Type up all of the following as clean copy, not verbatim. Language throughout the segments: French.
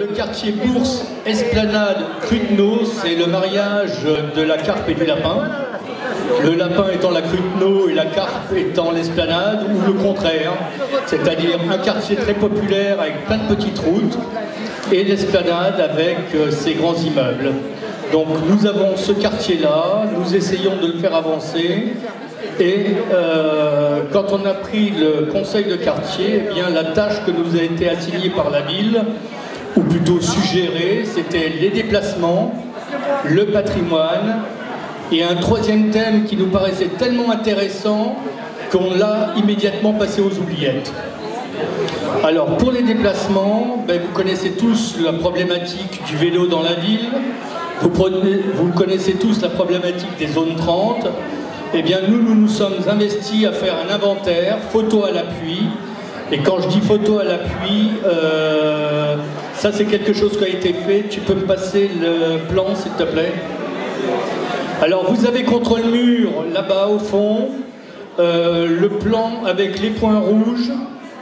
le quartier Bourse, Esplanade, Cruteno, c'est le mariage de la carpe et du lapin. Le lapin étant la Cruteno et la carpe étant l'Esplanade, ou le contraire, c'est-à-dire un quartier très populaire avec plein de petites routes, et l'Esplanade avec ses grands immeubles. Donc nous avons ce quartier-là, nous essayons de le faire avancer, et quand on a pris le conseil de quartier, eh bien, la tâche que nous a été assignée par la ville, ou plutôt suggérée, c'était les déplacements, le patrimoine, et un troisième thème qui nous paraissait tellement intéressant qu'on l'a immédiatement passé aux oubliettes. Alors pour les déplacements, vous connaissez tous la problématique du vélo dans la ville, vous connaissez tous la problématique des zones 30. Eh bien nous nous sommes investis à faire un inventaire, photo à l'appui. Et quand je dis photo à l'appui, ça c'est quelque chose qui a été fait. Tu peux me passer le plan s'il te plaît? Alors vous avez contre le mur, là-bas au fond, le plan avec les points rouges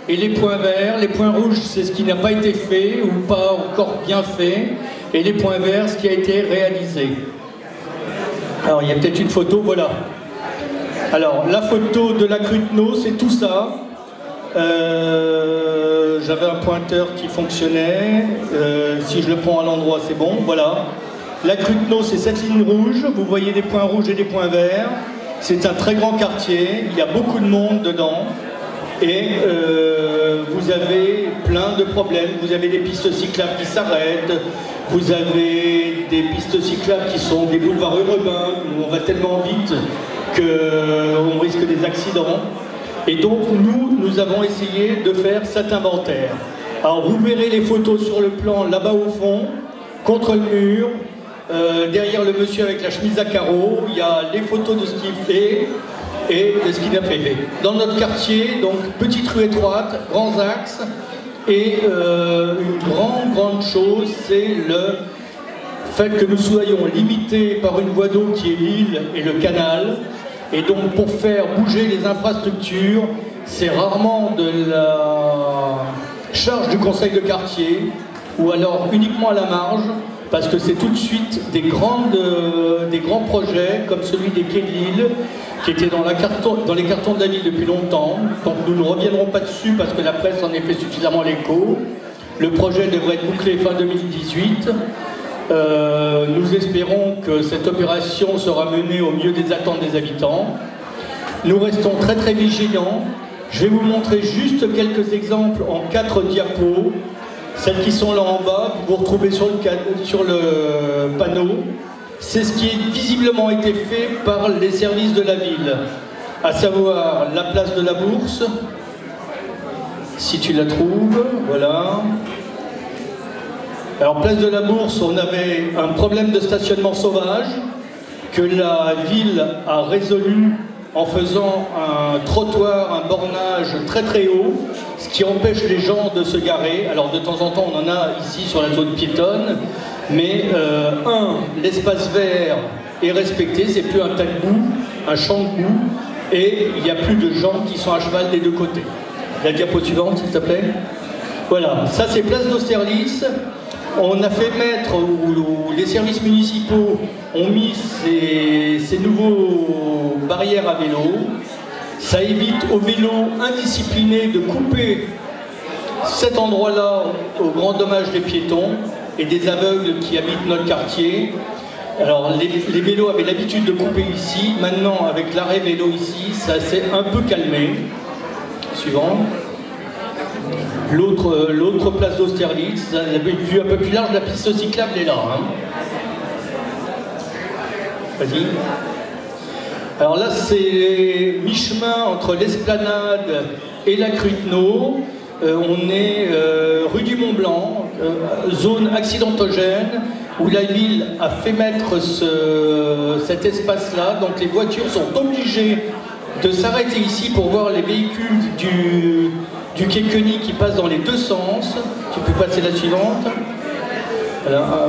et les points verts. Les points rouges, c'est ce qui n'a pas été fait ou pas encore bien fait. Et les points verts, ce qui a été réalisé. Alors il y a peut-être une photo, voilà. Alors la photo de la Cruteno, c'est tout ça. J'avais un pointeur qui fonctionnait. Si je le prends à l'endroit, c'est bon, voilà. La Cruteno, c'est cette ligne rouge. Vous voyez des points rouges et des points verts. C'est un très grand quartier. Il y a beaucoup de monde dedans. Et vous avez plein de problèmes. Vous avez des pistes cyclables qui s'arrêtent. Vous avez des pistes cyclables qui sont des boulevards urbains où on va tellement vite qu'on risque des accidents. Et donc nous avons essayé de faire cet inventaire. Alors vous verrez les photos sur le plan là-bas au fond, contre le mur, derrière le monsieur avec la chemise à carreaux, il y a les photos de ce qu'il fait et de ce qu'il a fait. Dans notre quartier, donc petite rue étroite, grands axes, et une grande chose, c'est le fait que nous soyons limités par une voie d'eau qui est l'île et le canal. Et donc pour faire bouger les infrastructures, c'est rarement de la charge du conseil de quartier, ou alors uniquement à la marge, parce que c'est tout de suite des grands projets, comme celui des quais de l'île, qui était dans les cartons de la ville depuis longtemps. Donc nous ne reviendrons pas dessus, parce que la presse en a fait suffisamment l'écho. Le projet devrait être bouclé fin 2018. Nous espérons que cette opération sera menée au mieux des attentes des habitants. Nous restons très très vigilants. Je vais vous montrer juste quelques exemples en 4 diapos. Celles qui sont là en bas, vous retrouvez sur le panneau. C'est ce qui a visiblement été fait par les services de la ville, à savoir la place de la Bourse, si tu la trouves, voilà. Alors, place de la Bourse, on avait un problème de stationnement sauvage que la ville a résolu en faisant un trottoir, un bornage très très haut, ce qui empêche les gens de se garer. Alors de temps en temps, on en a ici sur la zone piétonne, mais l'espace vert est respecté, c'est plus un tas de boue, un champ de boue, et il n'y a plus de gens qui sont à cheval des deux côtés. La diapo suivante, s'il te plaît. Voilà, ça c'est place d'Austerlitz. On a fait mettre, ou les services municipaux ont mis ces nouveaux barrières à vélo. Ça évite aux vélos indisciplinés de couper cet endroit-là au grand dommage des piétons et des aveugles qui habitent notre quartier. Alors les vélos avaient l'habitude de couper ici. Maintenant, avec l'arrêt vélo ici, ça s'est un peu calmé. Suivant. L'autre place d'Austerlitz, la vue un peu plus large, la piste cyclable est là. Hein. Vas-y. Alors là, c'est mi-chemin entre l'Esplanade et la Cruteno. On est rue du Mont-Blanc, zone accidentogène, où la ville a fait mettre cet espace-là. Donc les voitures sont obligées de s'arrêter ici pour voir les véhicules du quai Koenig qui passe dans les deux sens. Tu peux passer la suivante. Voilà,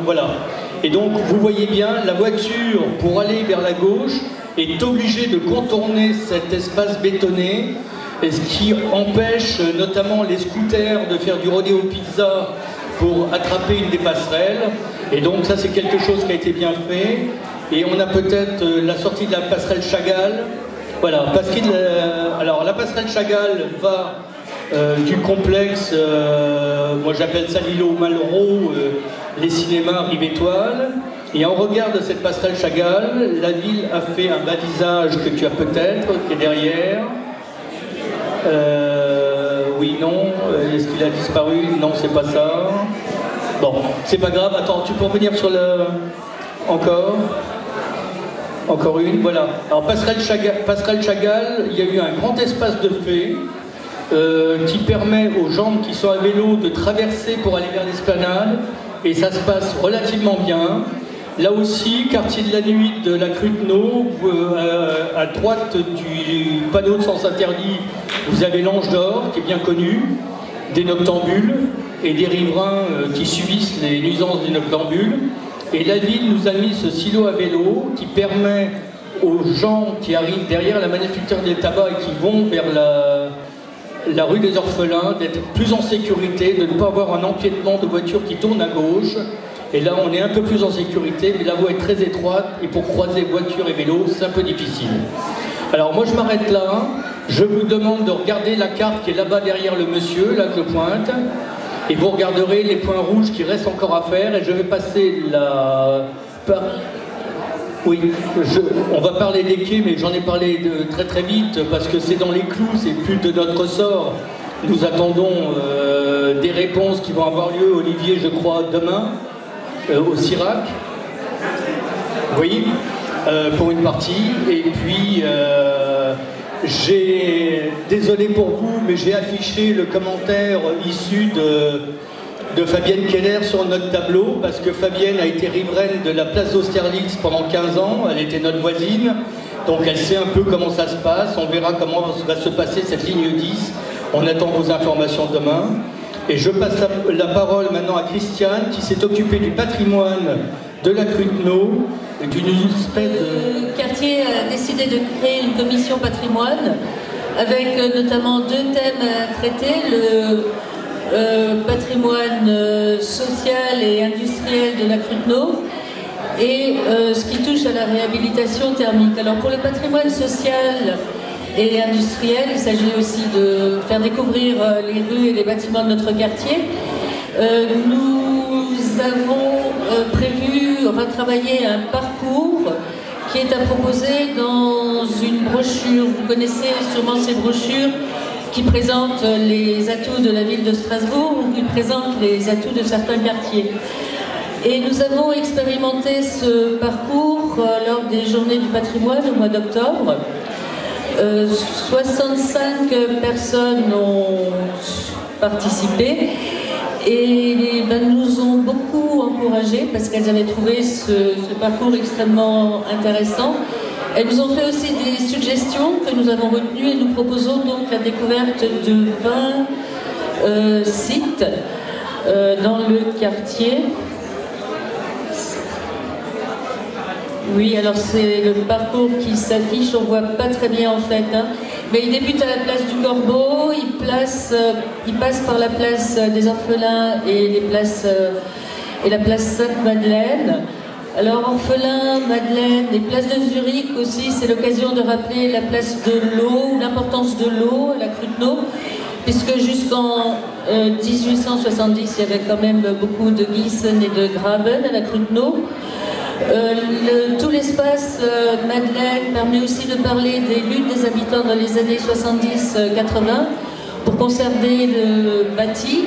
voilà. Et donc vous voyez bien, la voiture pour aller vers la gauche est obligée de contourner cet espace bétonné, et ce qui empêche notamment les scooters de faire du rodéo pizza pour attraper une des passerelles. Et donc ça c'est quelque chose qui a été bien fait. Et on a peut-être la sortie de la passerelle Chagall. Voilà, parce qu'il, alors la passerelle Chagall va du complexe, moi j'appelle ça l'îlot Malraux, les cinémas Rive Étoile. Et en regard de cette passerelle Chagall, la ville a fait un balisage que tu as peut-être, qui est derrière. Oui, non, est-ce qu'il a disparu? Non, c'est pas ça. Bon, c'est pas grave, attends, tu peux revenir sur le... Encore une, voilà. Alors passerelle Chagall, il y a eu un grand espace de fait qui permet aux gens qui sont à vélo de traverser pour aller vers l'esplanade, et ça se passe relativement bien. Là aussi, quartier de la nuit de la Cruteno, à droite du panneau de sens interdit, vous avez l'Ange d'Or, qui est bien connu, des noctambules et des riverains qui subissent les nuisances des noctambules. Et la ville nous a mis ce silo à vélo qui permet aux gens qui arrivent derrière la manufacture des tabacs et qui vont vers la rue des Orphelins d'être plus en sécurité, de ne pas avoir un empiètement de voitures qui tournent à gauche. Et là, on est un peu plus en sécurité, mais la voie est très étroite et pour croiser voiture et vélo, c'est un peu difficile. Alors moi, je m'arrête là. Je vous demande de regarder la carte qui est là-bas derrière le monsieur, là que je pointe. Et vous regarderez les points rouges qui restent encore à faire. Et je vais passer la... Oui, on va parler des quais, mais j'en ai parlé très très vite parce que c'est dans les clous, c'est plus de notre ressort. Nous attendons des réponses qui vont avoir lieu, Olivier, je crois, demain, au CIRAC. Oui, pour une partie. Et puis, désolé pour vous, mais j'ai affiché le commentaire issu de Fabienne Keller sur notre tableau, parce que Fabienne a été riveraine de la place d'Austerlitz pendant 15 ans, elle était notre voisine, donc elle sait un peu comment ça se passe, on verra comment va se passer cette ligne 10, on attend vos informations demain. Et je passe la parole maintenant à Christiane, qui s'est occupée du patrimoine de la Cruteno, d'une espèce de... Le quartier a décidé de créer une commission patrimoine, avec notamment 2 thèmes à traiter, le patrimoine social et industriel de la Cruteno, et ce qui touche à la réhabilitation thermique. Alors pour le patrimoine social et industriel, il s'agit aussi de faire découvrir les rues et les bâtiments de notre quartier. Nous avons prévu, on va travailler un parcours qui est à proposer dans une brochure. Vous connaissez sûrement ces brochures qui présentent les atouts de la ville de Strasbourg ou qui présentent les atouts de certains quartiers. Et nous avons expérimenté ce parcours lors des journées du patrimoine au mois d'octobre. 65 personnes ont participé et nous ont beaucoup encouragés parce qu'elles avaient trouvé ce parcours extrêmement intéressant. Elles nous ont fait aussi des suggestions que nous avons retenues et nous proposons donc la découverte de 20 sites dans le quartier. Oui, alors c'est le parcours qui s'affiche, on ne voit pas très bien en fait, hein. Mais il débute à la place du Corbeau, il passe par la place des Orphelins et la place Sainte-Madeleine. Alors Orphelins, Madeleine et place de Zurich aussi, c'est l'occasion de rappeler la place de l'eau, l'importance de l'eau à la Cruteno, puisque jusqu'en 1870, il y avait quand même beaucoup de Gießen et de Graben à la Cruteno. Tout l'espace Madeleine permet aussi de parler des luttes des habitants dans les années 70-80 pour conserver le bâti,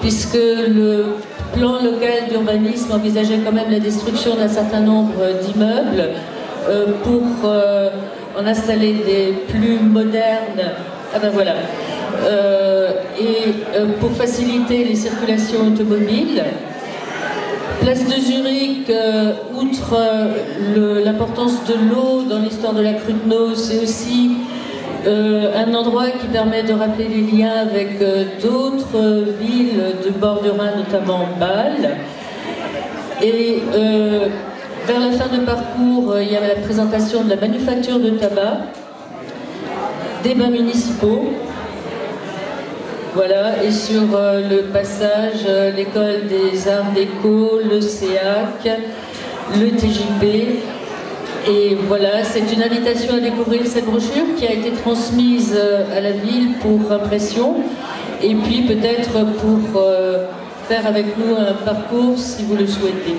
puisque le plan local d'urbanisme envisageait quand même la destruction d'un certain nombre d'immeubles pour en installer des plus modernes. Ah ben voilà. Pour faciliter les circulations automobiles. Place de Zurich, outre l'importance de l'eau dans l'histoire de la Cruteno, c'est aussi un endroit qui permet de rappeler les liens avec d'autres villes de bord de Rhin, notamment Bâle. Et vers la fin du parcours, il y a la présentation de la manufacture de tabac, des bains municipaux, Voilà, et sur le passage, l'école des arts déco, le CEAC, le TJP. Et voilà, c'est une invitation à découvrir cette brochure qui a été transmise à la ville pour impression. Et puis peut-être pour faire avec nous un parcours si vous le souhaitez.